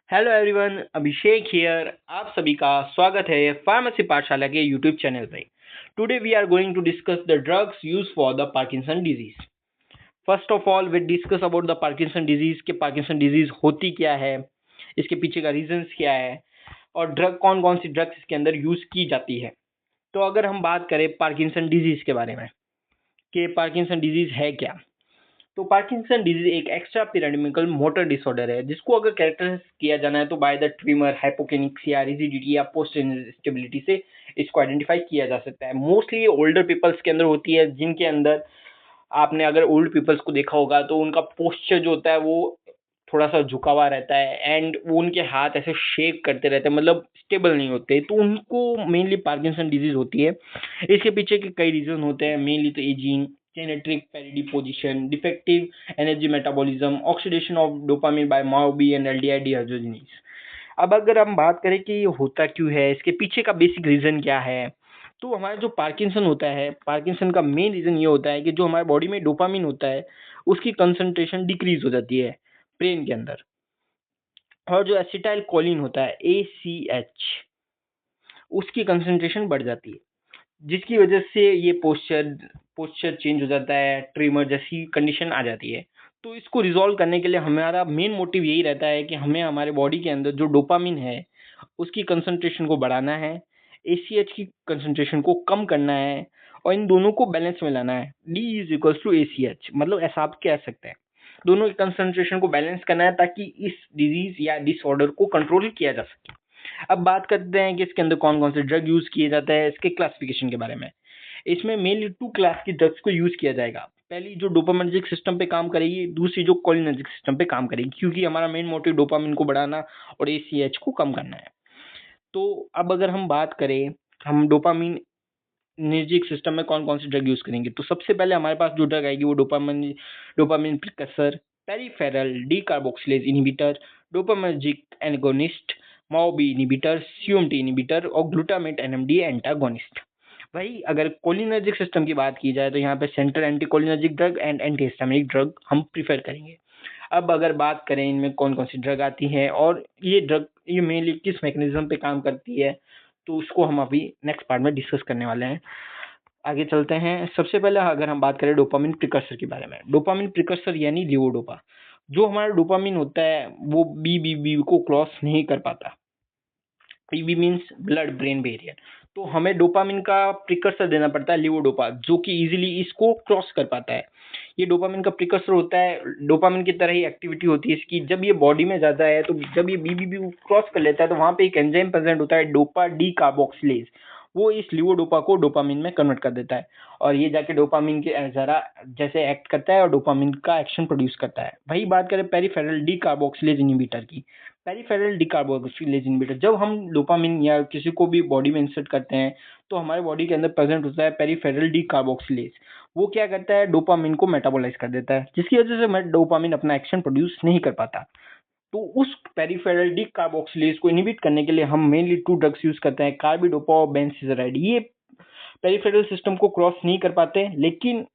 Hello everyone, Abhishek here. आप सभी का स्वागत है फार्मेसी पाठशाला के यूट्यूब चैनल पे। Today we are going to discuss the drugs use for the Parkinson disease. First of all we discuss about the Parkinson disease के Parkinson disease होती क्या है, इसके पीछे का रीजंस क्या है और ड्रग कौन कौन सी ड्रग्स इसके अंदर यूज की जाती है। तो अगर हम बात करें पार्किंसन डिजीज के बारे में कि पार्किंसन डिजीज है क्या, तो पार्किंसन डिजीज एक एक्स्ट्रा पिरामिडल मोटर डिसऑर्डर है जिसको अगर कैरेक्टराइज किया जाना है तो बाय द ट्रिमर, हाइपोकेनिक्सिया, रिजिडिटी या पोस्ट इंस्टेबिलिटी से इसको आइडेंटिफाई किया जा सकता है। मोस्टली ओल्डर पीपल्स के अंदर होती है, जिनके अंदर आपने अगर ओल्ड पीपल्स को देखा होगा तो उनका पोस्चर जो होता है वो थोड़ा सा झुका हुआ रहता है एंड वो उनके हाथ ऐसे शेक करते रहते हैं, मतलब स्टेबल नहीं होते, तो उनको मेनली पार्किंसन डिजीज होती है। इसके पीछे के कई रीजन होते हैं, मेनली तो ageing, genetic predisposition, defective energy metabolism, oxidation of dopamine by MAOB and aldehyde dehydrogenase. अब अगर हम बात करें कि ये होता क्यों है, इसके पीछे का बेसिक रीजन क्या है, तो हमारा जो पार्किंसन होता है, पार्किंसन का मेन रीजन ये होता है कि जो हमारे बॉडी में डोपामिन होता है उसकी कंसंट्रेशन डिक्रीज हो जाती है ब्रेन के अंदर, और जो एसिटाइल कोलिन होता है ACH उसकी कंसंट्रेशन बढ़ जाती है, जिसकी वजह से ये पोस्चर चेंज हो जाता है, ट्रिमर जैसी कंडीशन आ जाती है। तो इसको रिजॉल्व करने के लिए हमारा मेन मोटिव यही रहता है कि हमें हमारे बॉडी के अंदर जो डोपामिन है उसकी कंसंट्रेशन को बढ़ाना है, ACH की कंसंट्रेशन को कम करना है और इन दोनों को बैलेंस में लाना है। D is equals to ACH, मतलब ऐसा आप कह सकते हैं, दोनों की कंसंट्रेशन को बैलेंस करना है ताकि इस डिजीज या डिसऑर्डर को कंट्रोल किया जा सके। अब बात करते हैं कि इसके अंदर कौन कौन से ड्रग यूज किए जाते हैं, इसके क्लासिफिकेशन के बारे में। इसमें मेनली 2 क्लास की ड्रग्स को यूज किया जाएगा। पहली जो डोपामिनर्जिक सिस्टम पे काम करेगी, दूसरी जो कोलिनर्जिक सिस्टम पे काम करेगी, क्योंकि हमारा मेन मोटिव डोपामिन को बढ़ाना और ACH को कम करना है। तो अब अगर हम बात करें हम डोपामिन निर्जिक सिस्टम में कौन कौन सी ड्रग यूज करेंगे, तो सबसे पहले हमारे पास जो ड्रग आएगी वो dopamine precursor, peripheral decarboxylase inhibitor, dopaminergic agonist, MAOB inhibitor, COMT inhibitor और ग्लूटामेट NMDA एंटागोनिस्ट। वही अगर कोलिनर्जिक सिस्टम की बात की जाए तो यहाँ पे central anticholinergic drug and antihistaminic drug हम प्रीफर करेंगे। अब अगर बात करें इनमें कौन कौन सी ड्रग आती है और ये ड्रग ये मेनली किस मैकेनिज्म पे काम करती है, तो उसको हम अभी नेक्स्ट पार्ट में डिस्कस करने वाले हैं। आगे चलते हैं। सबसे पहले अगर हम बात करें डोपामिन प्रिकर्सर के बारे में, डोपामिन प्रिकर्सर यानी लीवोडोपा। जो हमारा डोपामिन होता है वो BBB को क्रॉस नहीं कर पाता। PB means blood brain barrier, तो हमें डोपामिन का प्रिकर्सर देना पड़ता है लीवोडोपा, जो कि इजीली इसको क्रॉस कर पाता है। ये डोपामिन का प्रिकर्सर होता है, डोपामिन की तरह ही एक्टिविटी होती है इसकी। जब ये बॉडी में जाता है तो जब ये BBB क्रॉस कर लेता है तो वहां पे एक एंजाइम प्रेजेंट होता है, डोपा डी कार्बोक्सिलेज, वो इस लीवोडोपा को डोपामिन में कन्वर्ट कर देता है और ये जाके डोपामिन के जरा जैसे एक्ट करता है और डोपामिन का एक्शन प्रोड्यूस करता है। वही बात करें पेरिफेरल डी कार्बोक्सिलेज इनहिबिटर की, पेरिफेरल डिकार्बोक्सिलेज इनहिबिटर, जब हम डोपामिन या किसी को भी बॉडी में इंसर्ट करते हैं तो हमारे बॉडी के अंदर प्रेजेंट होता है पेरिफेरल डिकार्बोक्सिलेज। वो क्या करता है, डोपामिन को मेटाबोलाइज कर देता है, जिसकी वजह से डोपामिन अपना एक्शन प्रोड्यूस नहीं कर पाता। तो उस पेरिफेरल डिकार्बोक्सिलेज को इनहिबिट करने के लिए हम मेनली 2 ड्रग्स यूज करते हैं, कार्बिडोपा और बेंसिसराइड। ये पेरिफेरल सिस्टम को क्रॉस नहीं कर पाते लेकिन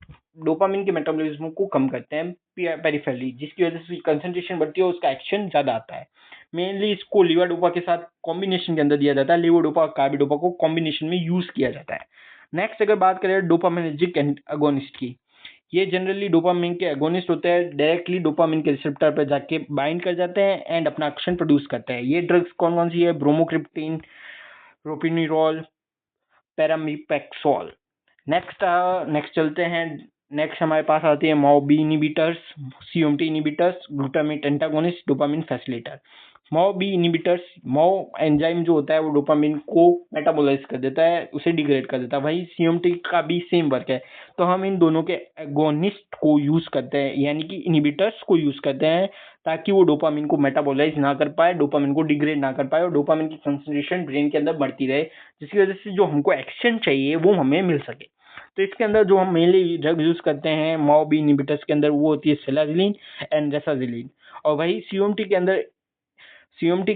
डोपामिन के मेटाबॉलिज्म को कम करते हैं पेरिफेरली, जिसकी वजह से कंसंट्रेशन बढ़ती है और उसका एक्शन ज्यादा आता है। मेनली इसको लीवाडोपा के साथ कॉम्बिनेशन के अंदर दिया जाता है, लीवोडोपा और कार्बिडोपा को कॉम्बिनेशन में यूज किया जाता है। नेक्स्ट अगर बात करें डोपामिनर्जिक एगोनिस्ट की, ये जनरली डोपामिन के एगोनिस्ट होते हैं, डायरेक्टली डोपामिन के रिसेप्टर पर जाके बाइंड कर जाते हैं एंड अपना एक्शन प्रोड्यूस करते हैं। ये ड्रग्स कौन कौन सी है, ब्रोमोक्रिप्टिन, प्रोपिनिरॉल, पैरामीपेक्सोल। नेक्स्ट चलते हैं। नेक्स्ट हमारे पास आती है MAOB inhibitors, COMT inhibitors, glutamate antagonist, dopamine facilitator. MAOB inhibitors, MAO enzyme जो होता है वो डोपामिन को मेटाबोलाइज कर देता है, उसे डिग्रेड कर देता है। वही COMT का भी सेम वर्क है। तो हम इन दोनों के एगोनिस्ट को यूज करते हैं, यानी कि इनहिबिटर्स को यूज करते हैं ताकि वो डोपामिन को मेटाबोलाइज ना कर पाए, डोपामिन को डिग्रेड ना कर पाए और डोपामिन की कंसंट्रेशन ब्रेन के अंदर बढ़ती रहे, जिसकी वजह से जो हमको एक्शन चाहिए वो हमें मिल सके। तो इसके अंदर जो हम मेनली ड्रग यूज करते हैं माओबी इनहिबिटर्स के अंदर वो होती है सेलाजिलिन एंड रेसाजिलिन। और वही COMT के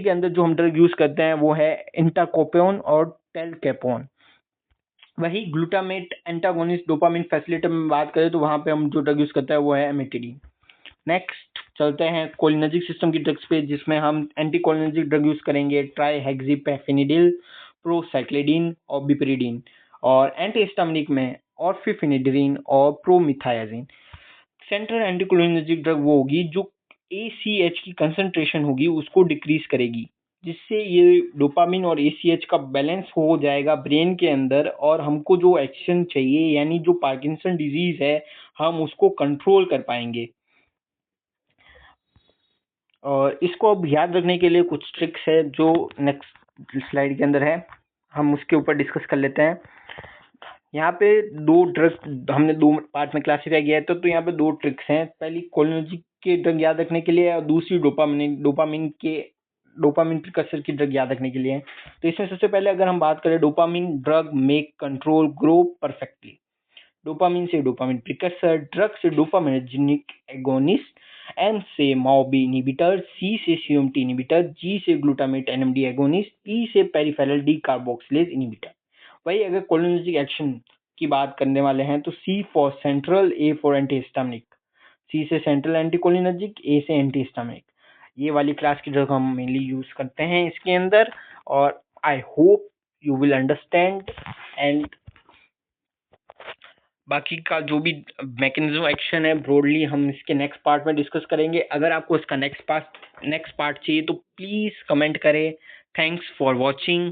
अंदर जो हम ड्रग यूज करते हैं वो है इंटाकोपेन और टेलकेपोन। वही ग्लूटामेट एंटागोनिस्ट डोपामिन फैसिलिटर में बात करें तो वहां पे हम जो ड्रग यूज करते हैं वो है एमिटिडीन। नेक्स्ट चलते हैं कोलिनर्जिक सिस्टम की ड्रग्स पे, जिसमें हम एंटी कोलिनर्जिक ड्रग यूज करेंगे ट्राईहेक्सिपेफेनिडिल, प्रोसाइक्लिडिन और बिपिरिडिन, और एंटी हिस्टामिनिक में ऑर्फिफेनेड्रिन और प्रोमिथायाजिन। सेंट्रल एंटीकोलिनर्जिक ड्रग वो होगी जो ACH की कंसंट्रेशन होगी उसको डिक्रीज करेगी, जिससे ये डोपामिन और ACH का बैलेंस हो जाएगा ब्रेन के अंदर, और हमको जो एक्शन चाहिए यानी जो पार्किंसन डिजीज है हम उसको कंट्रोल कर पाएंगे। और इसको अब याद रखने के लिए कुछ ट्रिक्स है जो नेक्स्ट स्लाइड के अंदर है, हम उसके ऊपर डिस्कस कर लेते हैं। यहाँ पे दो ड्रग हमने दो पार्ट में क्लासिफाई किया है, तो यहाँ पे दो ट्रिक्स हैं। पहली कोलिनर्जिक के ड्रग याद रखने के लिए, और दूसरी डोपामिन प्रिकर्सर की ड्रग याद रखने के लिए। तो इसमें सबसे पहले अगर हम बात करें dopamine drug make control grow perfectly. Dopamine से डोपामिन प्रिकर्सर, ड्रग से डोपामिनर्जिक एगोनिस्ट, एम से माओबी इनहिबिटर, सी से COMT इनहिबिटर, जी से ग्लूटामेट NMD एगोनिस्ट, ई से पेरिफेरल डी कार्बोक्सिलेज इनहिबिटर। वही अगर कोलिनर्जिक एक्शन की बात करने वाले हैं तो C for central, A for antihistaminic. C से सेंट्रल एंटीकोलिनर्जिक, A से एंटीहिस्टामिनिक। ये वाली क्लास की ड्रग हम मेनली यूज करते हैं इसके अंदर, और I hope you will understand. And बाकी का जो भी मैकेनिज्म एक्शन है ब्रॉडली हम इसके नेक्स्ट पार्ट में डिस्कस करेंगे। अगर आपको इसका नेक्स्ट पार्ट चाहिए तो प्लीज कमेंट करें। Thanks for watching.